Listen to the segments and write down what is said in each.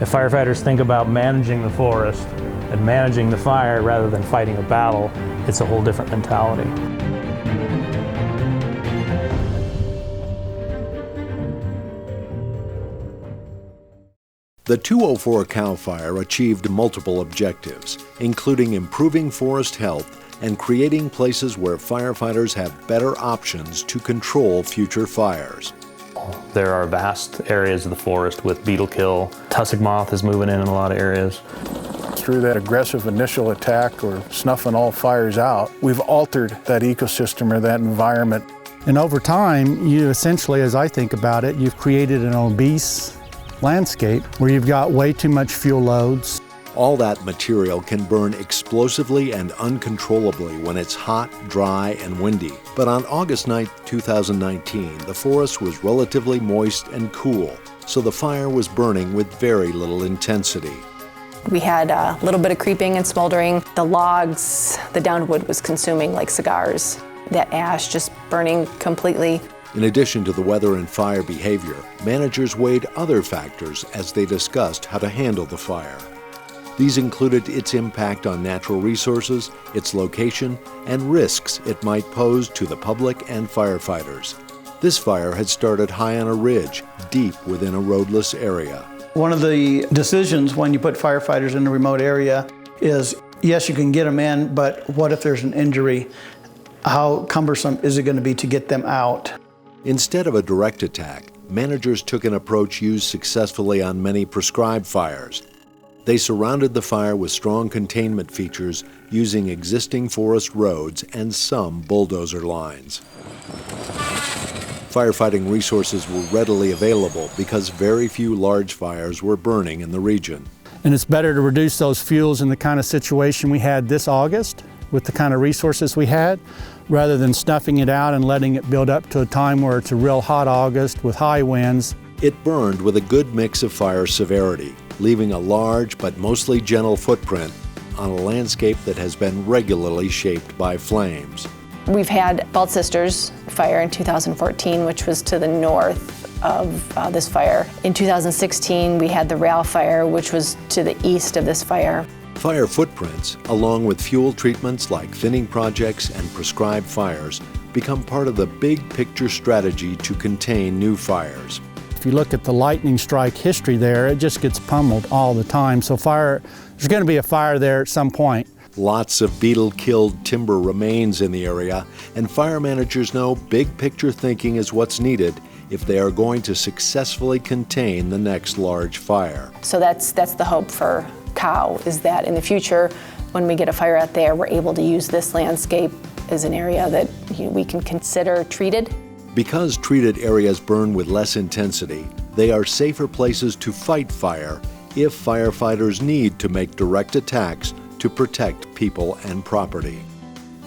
If firefighters think about managing the forest and managing the fire rather than fighting a battle, it's a whole different mentality. The 204 Cow Fire achieved multiple objectives, including improving forest health and creating places where firefighters have better options to control future fires. There are vast areas of the forest with beetle kill. Tussock moth is moving in a lot of areas. Through that aggressive initial attack or snuffing all fires out, we've altered that ecosystem or that environment. And over time, you essentially, as I think about it, you've created an obese landscape where you've got way too much fuel loads. All that material can burn explosively and uncontrollably when it's hot, dry, and windy. But on August 9, 2019, the forest was relatively moist and cool, so the fire was burning with very little intensity. We had a little bit of creeping and smoldering. The logs, the downwood was consuming like cigars. That ash just burning completely. In addition to the weather and fire behavior, managers weighed other factors as they discussed how to handle the fire. These included its impact on natural resources, its location, and risks it might pose to the public and firefighters. This fire had started high on a ridge, deep within a roadless area. One of the decisions when you put firefighters in a remote area is, yes, you can get them in, but what if there's an injury? How cumbersome is it going to be to get them out? Instead of a direct attack, managers took an approach used successfully on many prescribed fires. They surrounded the fire with strong containment features using existing forest roads and some bulldozer lines. Firefighting resources were readily available because very few large fires were burning in the region. And it's better to reduce those fuels in the kind of situation we had this August with the kind of resources we had, rather than snuffing it out and letting it build up to a time where it's a real hot August with high winds. It burned with a good mix of fire severity, leaving a large but mostly gentle footprint on a landscape that has been regularly shaped by flames. We've had Bald Sisters fire in 2014, which was to the north of this fire. In 2016, we had the Rail fire, which was to the east of this fire. Fire footprints, along with fuel treatments like thinning projects and prescribed fires, become part of the big picture strategy to contain new fires. If you look at the lightning strike history there, it just gets pummeled all the time. So there's going to be a fire there at some point. Lots of beetle-killed timber remains in the area, and fire managers know big picture thinking is what's needed if they are going to successfully contain the next large fire. So that's the hope for Cow, is that in the future, when we get a fire out there, we're able to use this landscape as an area that we can consider treated. Because treated areas burn with less intensity, they are safer places to fight fire if firefighters need to make direct attacks to protect people and property.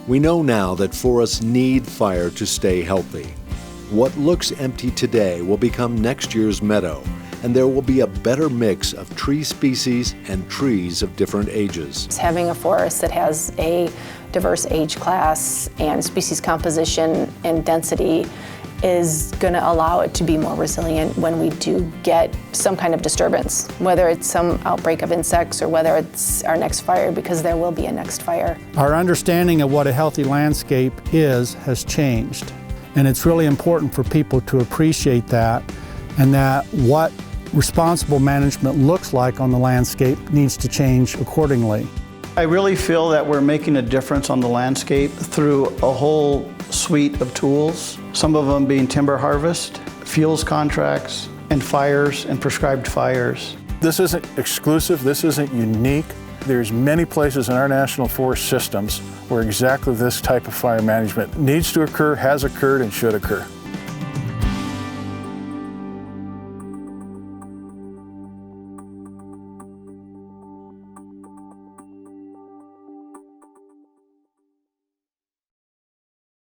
We know now that forests need fire to stay healthy. What looks empty today will become next year's meadow, and there will be a better mix of tree species and trees of different ages. Having a forest that has a diverse age class and species composition and density is going to allow it to be more resilient when we do get some kind of disturbance, whether it's some outbreak of insects or whether it's our next fire, because there will be a next fire. Our understanding of what a healthy landscape is has changed, and it's really important for people to appreciate that, and that what responsible management looks like on the landscape needs to change accordingly. I really feel that we're making a difference on the landscape through a whole suite of tools, some of them being timber harvest, fuels contracts, and fires and prescribed fires. This isn't exclusive, this isn't unique. There's many places in our national forest systems where exactly this type of fire management needs to occur, has occurred, and should occur.